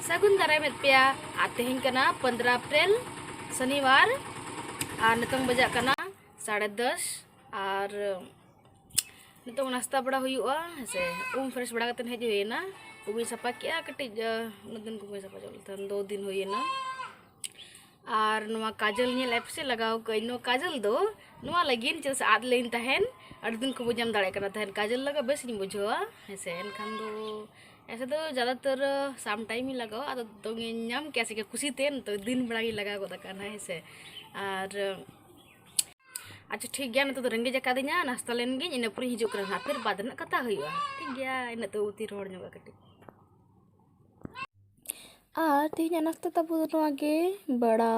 सगुन दाराय में पिया आते हैं कना 15 अप्रैल शनिवार और नितोंग बजा कना 10:30 और नितोंग नाश्ता बड़ा हुआ से फ्रेश बड़ा कतन हेज हुईना उबी सफा किया कटिज दिन को सफा चलता 2 दिन हुईना और नुआ काजल नेल ऐप से लगाओ कई नो काजल दो नुआ लगिन चल आद लेन तहन अड़ दिन को बुझाम दाड़े करा तहन काजल लगा बेस नहीं बुझवा ऐसे एनखान दो ऐसे तो ज़्यादातर शाम टाइम ही लगाओ आदो तो नाम कैसे क्या खुशी तेन तो दिन बड़ा ही लगा गोदा करना ऐसे और अच्छा ठीक गया तो रेंगे जका दिना नाश्ता लेन गे इन पर हिजू करना फिर बाद ना कथा हुआ ठीक गया इन तो उती रोड जोगा कटी और तीन नाश्ता तब आगे बड़ा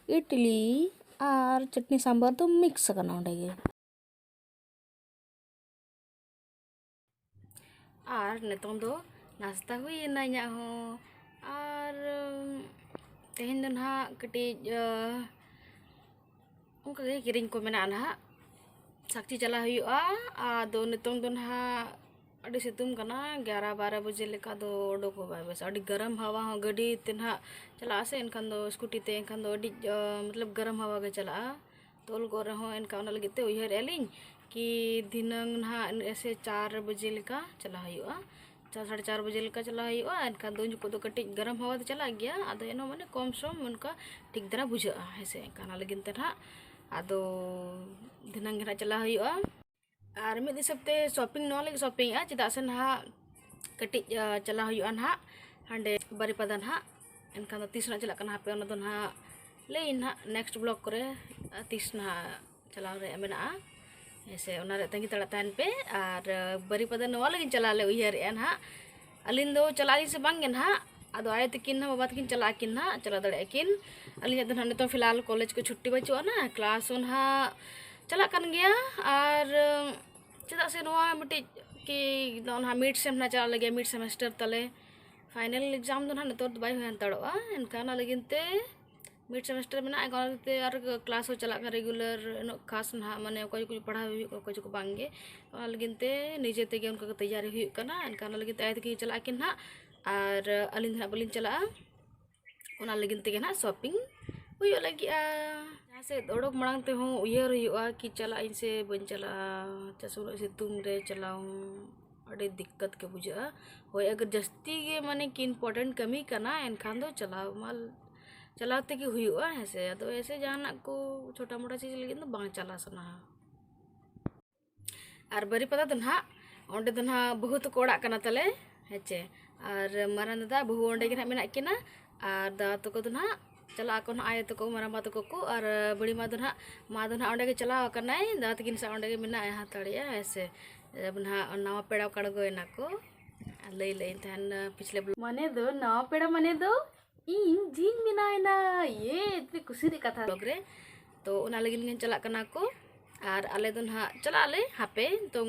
इडली और चटनी सांबर तो मिक्स करना उड़ेगे और नितों दो नाश्ता हुई ना इना हो और तेहन दो ना कटिज उनका किरिंग को मेना ना साक्षी चला हुआ आदो नितों दो ना अड़ी सितुम कना 11-12 बजे लेका दो ओडोक होबा बस अड़ी गरम हवा हो गडी तेना चला से इनखान दो स्कूटी ते इनखान दो अड़ी मतलब गरम हवा के चला तोल को रहो इनका उना लगे ते उयहर एलिंग कि दिनंग ना ऐसे 4 बजे लेका चला हुआ 4-4:30 बजे लेका चला हुआ इनखान दो जुको दो कटिज गरम हवा चला गया आदो एनो माने कम सम उनका ठीक दरा बुझा ऐसे काना लगिन ते ना आदो दिनंग ना चला हुआ और मिद हिसाबते शॉपिंग नो लगे शॉपिंग चेदा से ना कटिज चला हुआ ना हांडे बारीपादा ना एनखान तीस ना चला कना पे ओना दो ना ले ना नेक्स्ट ब्लॉग करे तीस ना चला रे मेना ऐसे ओना रे तंगी तड़ा तहन पे और बारीपादा नवा लगे चला ले उयहर ना अलिन दो चला से बांगे ना आदो आए तकिन ना बाबा तकिन चला किन ना चला दड़े किन अलिन दो ना तो फिलहाल कॉलेज को छुट्टी बचुआ ना क्लास ना चला कन गया और चेदा से नवा मिट्टी कि ना मिड सेम ना चला लगे मिड सेमेस्टर तले फाइनल एग्जाम दो ना नितो बाय हुन तड़ोआ एनका लगिन ते मिड सेमेस्टर में ना ते और क्लास हो चला का रेगुलर नो खास ना माने कोई कुछ पढ़ा हुई कोई को बांगे लगिन ते निजे ते उनका तैयारी हुई कना एनका लगिन ते आय चला किन ना और अलिन ना बलिन चला ओना लगिन ते ना शॉपिंग हुई लगी जहाँ से ओडोक मांग ते हूँ उयहर हुआ कि चला इनसे बन चला चसुर सितुंग रे चलाऊँ अड़े दिक्कत के बुझा हो अगर जस्ती के माने कि इम्पोर्टेंट कमी करना एनखान दो चलाओ माल चलाते कि हुआ ऐसे तो ऐसे जहाँ को छोटा मोटा चीज़ लगे तो बांग चला सना और बारीपादा तो ना ओंडे तो ना बहुत कोड़ा कना तले हेचे और मारान दादा बहु ओंडे के मेना किना और दादा तको तो ना चला को ना आए तको मारा मा तको को और बड़ी मा तो ना ओंडे के चला करना दादा तकिन सा ओंडे के मेना यहाँ तड़िया ऐसे जब ना नवा पेड़ा कड़गो ना को लई लई तहन पिछले माने दो नवा पेड़ा माने दो इन जिन मिना ये इतनी खुशी दी कथा लोग रे तो उना लगिन चला कना को और आले दो ना चला ले हापे तो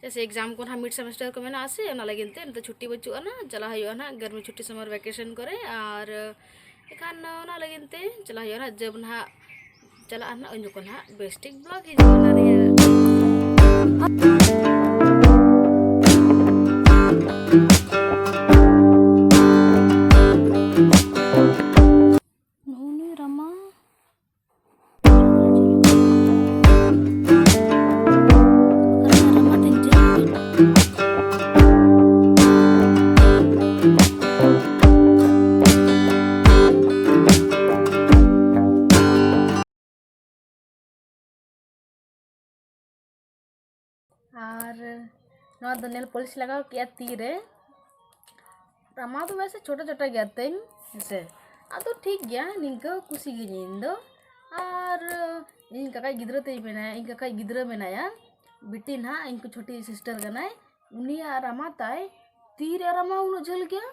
जैसे एग्जाम को ना मिड सेमेस्टर को मेना आसे उना लगिन ते तो छुट्टी बचुआ ना चला हुआ ना गर्मी छुट्टी समर वैकेशन करे और एखान उना लगिन ते चला हुआ ना जब ना चला ना उन को ना बेस्टिक ब्लॉग हिजुआ रे और नेल पॉलिश लगाओ किया तीरे रमा तो वैसे छोटा छोटा गया तेन से आदो ठीक गया निंका कुसी गी दो और इन काका गिद्रा ते मेना इन काका गिद्रा मेनाया बिटी ना इनको छोटी सिस्टर गनाय उनी रमा ताय तीर रमा उन झल गया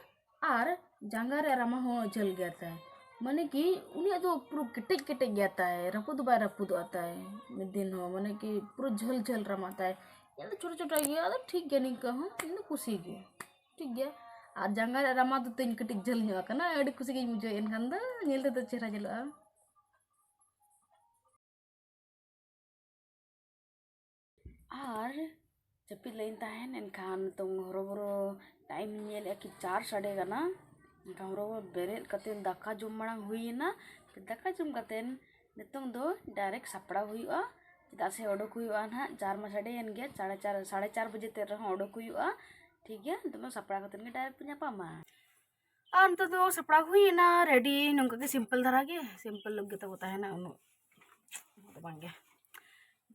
और जांगार रमा हो झल गया था माने कि उनी तो पूरा किटेक किटेक गया था रपुद बाय रपुद आता है मिद दिन हो माने कि पूरा झल झल रमाता है ये तो छोटा छोटा गया तो ठीक गया निंका हूँ इन खुशी गया ठीक गया और जांगा रमा तो तीन कटिक झल ᱧᱚᱜ ᱠᱟᱱᱟ ᱟᱹᱰᱤ ᱠᱩᱥᱤ ᱜᱤᱧ ᱵᱩᱡᱷᱟᱹᱣ ᱮᱱᱠᱷᱟन ᱫᱚ ᱧᱮᱞ ᱛᱮᱫᱚ ᱪᱮᱦᱨᱟ ᱧᱮᱞᱚᱜᱼᱟ और ᱡᱟᱹᱯᱤᱫ ᱞᱟᱹᱭᱤᱧ ᱛᱟᱦᱮᱱ ᱮᱱᱠᱷᱟᱱ ᱱᱤᱛᱚᱝ ᱦᱚᱨᱚᱵᱚᱨᱚ ᱴᱟइम ᱧᱮᱞᱮᱜᱼᱟ कि 4 साढ़े ᱠᱟᱱᱟ एनखान हरबो बेरेद कतेन दाका जम मांग हुईना दाका जम कतेन नितोंग दो डायरेक्ट सापड़ा हुईआ चेदा से ओडोक हुईआ ना 4 मा साढ़े एन गया 4:30 बजे ते रहा ओडोक हुईआ ठीक है तुम सापड़ा कतेन के डायरेक्ट ᱧᱟᱯᱟᱢᱟ अंत तो सापड़ा हुईना रेडी नंका के सिंपल धरा के सिंपल लोग गे तो ताहेना उनो तो बांगे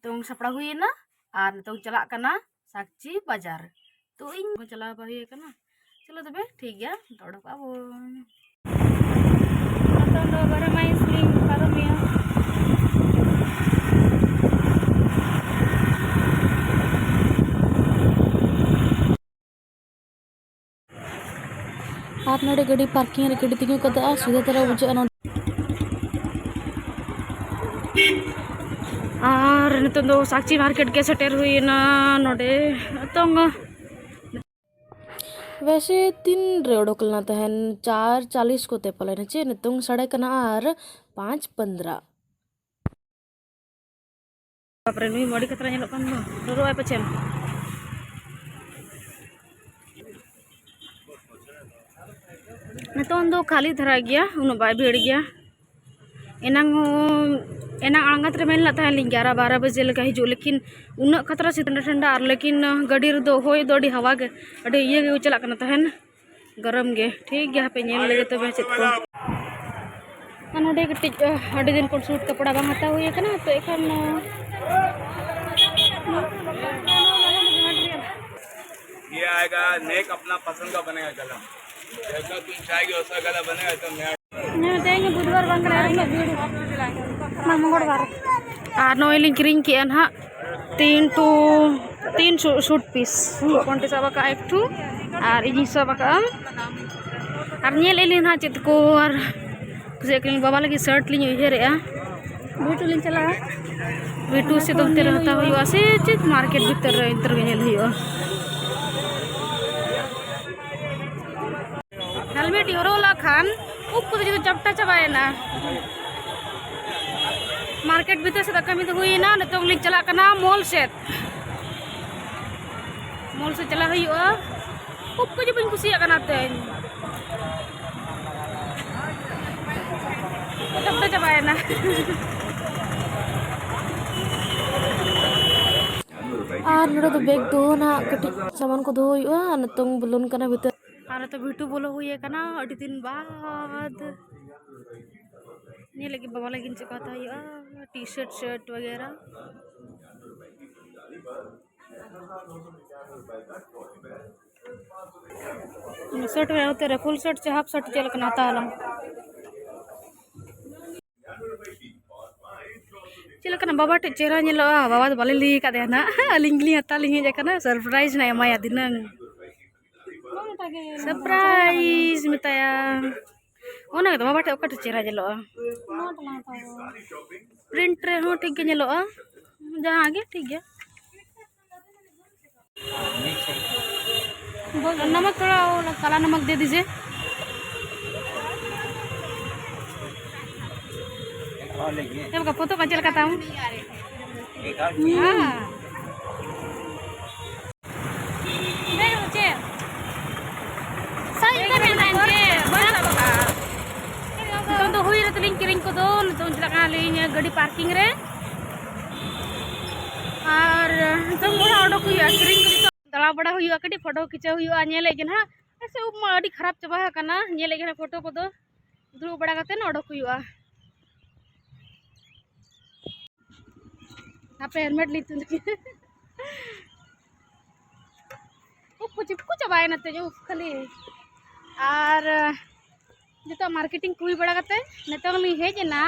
तुम सापड़ा हुईना और नितोंग चला कना साक्षी बाजार तो इन चला हुई कना चलो तबे ठीक गया ओडोक आबोन तो बारे माई स्लिंग पारमिया आप नोड़े गड्डी पार्किंग रे गड्डी तिगु कदा सीधा तरह बुझा और नितों दो साक्षी मार्केट के सेटर हुई ना नोड़े तो वैसे 3 रे ओडोकलना तहन 4:40 को ते पले चे नितों साढ़े कना और 5:15 बाप रे नुई मडी खतरा नेलो कान दो रोय पछेन नितों दो खाली धरा गया उनो बाय भीड़ गया एना आंगत रे मेन लता है 11-12 बजे लगा हिजु लेकिन उन खतरा से ठंडा ठंडा और लेकिन गाड़ी रे दो होय दो डी हवा के अडे ये गे चला कना तहन गरम गे ठीक गया पे नेल लगे तो बे चित को अनोडे कटि अडे दिन को सूट कपड़ा बा हता हुई कना तो एखन ये आएगा नेक अपना पसंद का बनेगा गला जैसा तुम चाहेगी वैसा गला बनेगा तो मैं देंगे बुधवार बंगला मंगलवार और नोइलिंग किरिंग के ना 3 सूट पीस कोंटे सबा का एक ठू और इजी सबा का और नेल एलिन हा चित को और कुछ एक बाबा लगी शर्ट लिन उहेरेआ बीटू लिन चला बीटू से दोते रहता हुआ से चित मार्केट भीतर इंटर नेल हुआ हेलमेट हरोला खान उप जो चपटा चबाएना मार्केट भीतर से कमी तो हुई ना नितों लिंग चला कना मॉल से चला हुआ उप को जो बन कुसिया कना तेन चपटा चबाएना और नोडे तो बैग दो ना कटी सामान को दो हुआ नितों बुलोन कना भीतर और तो भीटू बोलो हुई कना अड़ी दिन बाद ये लगी बाबा लगी चिकाता हुआ टी शर्ट वगैरह शर्ट में होते फुल शर्ट से हाफ शर्ट चल कना तालम चल कना बाबा टे चेहरा नेलो बाबा तो बाले ली का देना लिंगली हता लिंगे जकना सरप्राइज ना माया दिनंग सरप्राइज मिताया ओना तो बाबा टे ओका चेहरा नेलो प्रिंट रे हो ठीक नेलो जहां आगे ठीक है नमक थोड़ा काला नमक दे दीजिए का फोटो का चल करता हूँ तो हुई रे तलिंग किरिंग को दो तो चला लिंग गाड़ी पार्किंग रे और तो मोड़ा ओडोक हुई किरिंग को दड़ा बड़ा हुई कटी फोटो खिंचा हुई नेले गन हा ऐसे उब मा अडी खराब चबा कना नेले गन फोटो को दो दुरु बड़ा कते ओडोक हुई आपे हेलमेट ली तुल उप चिपकू चबाए न ते जो खाली और जो मार्केटिंग हुई बड़ा कते नेतो ली हेजना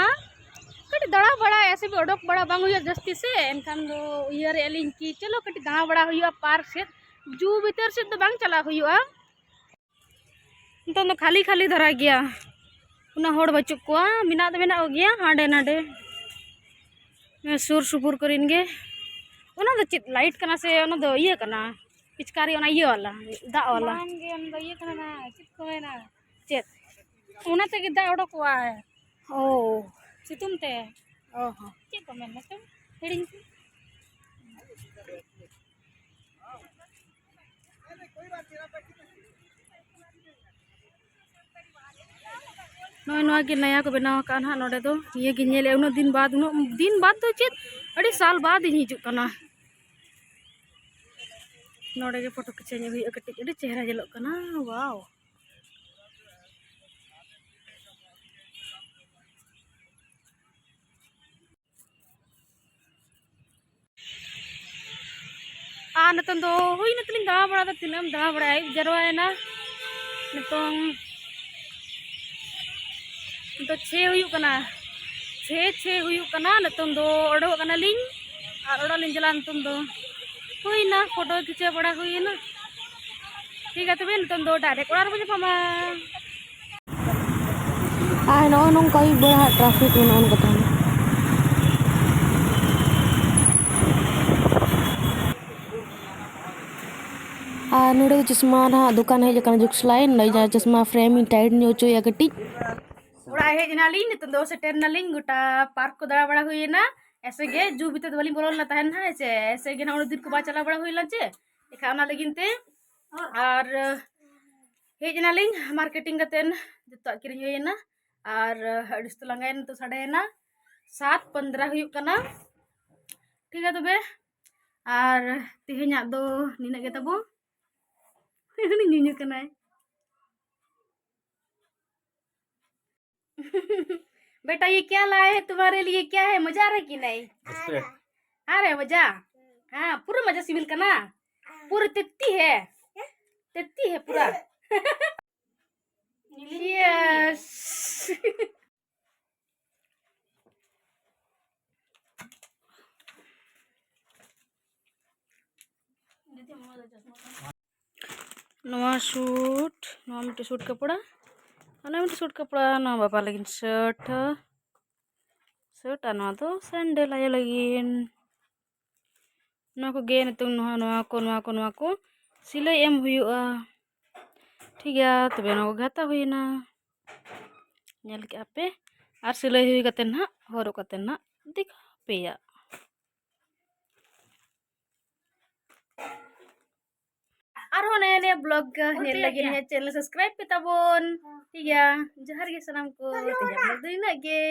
कटी दड़ा बड़ा ऐसे भी ओडोक बड़ा बांग हुई जस्ती से एनखान दो इयर एलिंग की चलो कटी दड़ा बड़ा हुई पार्क से जू भीतर से तो बांग चला हुआ तो खाली खाली धरा गया उना होड़ बचुक को मिना तो मेना गया हांडे नाडे सुर सुपुर करिन गे उना तो चित लाइट कना से उना दो ये कना पिचकारी उना ये वाला दा वाला गे उना ये कना ना चित को ना चित उना ते दा ओडोक वा ओ सितुम ते ओहो चित को मेन तो हेडिंग नॉय नॉय के नया को बनाव का ना नोडे दो ये गिन नेले उन दिन बाद तो चेत अड़ी साल बाद ही हिजुक कना नोडे के फोटो खिंचे हुई कटिज अड़ी चेहरा जलोग कना वाओ नतन दो हुई न तलिंग दावा बड़ा तिनम दावा बड़ा जरवाएना नितों तो छे हुई कना छे हुई कना नितों दो ओडो कना लिंग और ओडो लिंग जला नितों दो हुई ना फोटो खिंचे बड़ा हुई ना ठीक है तबे नितों दो डायरेक्ट ओडा रे पामा नो नो कोई बड़ा ट्रैफिक में नॉन बताऊं नोड़े चश्मा ना दुकान है जकान जुक्स लाइन नहीं जा चश्मा फ्रेम टाइट नहीं होचो या कटी ओड़ा हेज नाली नित दो सेटर नालिंग गोटा पार्क को दड़ा बड़ा हुई ना ऐसे गे जू भीतर वाली बोलन ना तहन ना ऐसे गे ना दिन को बा चला बड़ा हुई लंचे एखा ना लगिन ते और हेज नालिंग मार्केटिंग कतेन जतो किरिंग हुई ना और अडिस तो लंगाइन तो साढ़े ना 7:15 हुई कना ठीक है तबे और तिहेኛ दो निना गे तबो न्यून्यू कनाय बेटा ये क्या लाए है तुम्हारे लिए क्या है मजा आ रहा है कि नहीं आ रहा है मजा हाँ पूरा मजा सिविल का ना पूरा तेती है पूरा यस नवा सूट नवा मिट्टी सूट कपड़ा मिट्टी सूट कपड़ा नवा बाबा लगिन शर्ट शर्ट नवा तो सैंडल आया लगिन नवा को गे नितुंग नवा को सिलाई एम हुआ ठीक है तबे नवा को घाता हुई ना नेल के आपे और सिलाई हुई कते ना हरो कते ना दिखा पेया आरो नया नया ब्लॉग नेल लगे ने चैनल सब्सक्राइब पे तबोन ठीक है जहर के सलाम को ते ब्लॉग दिन गे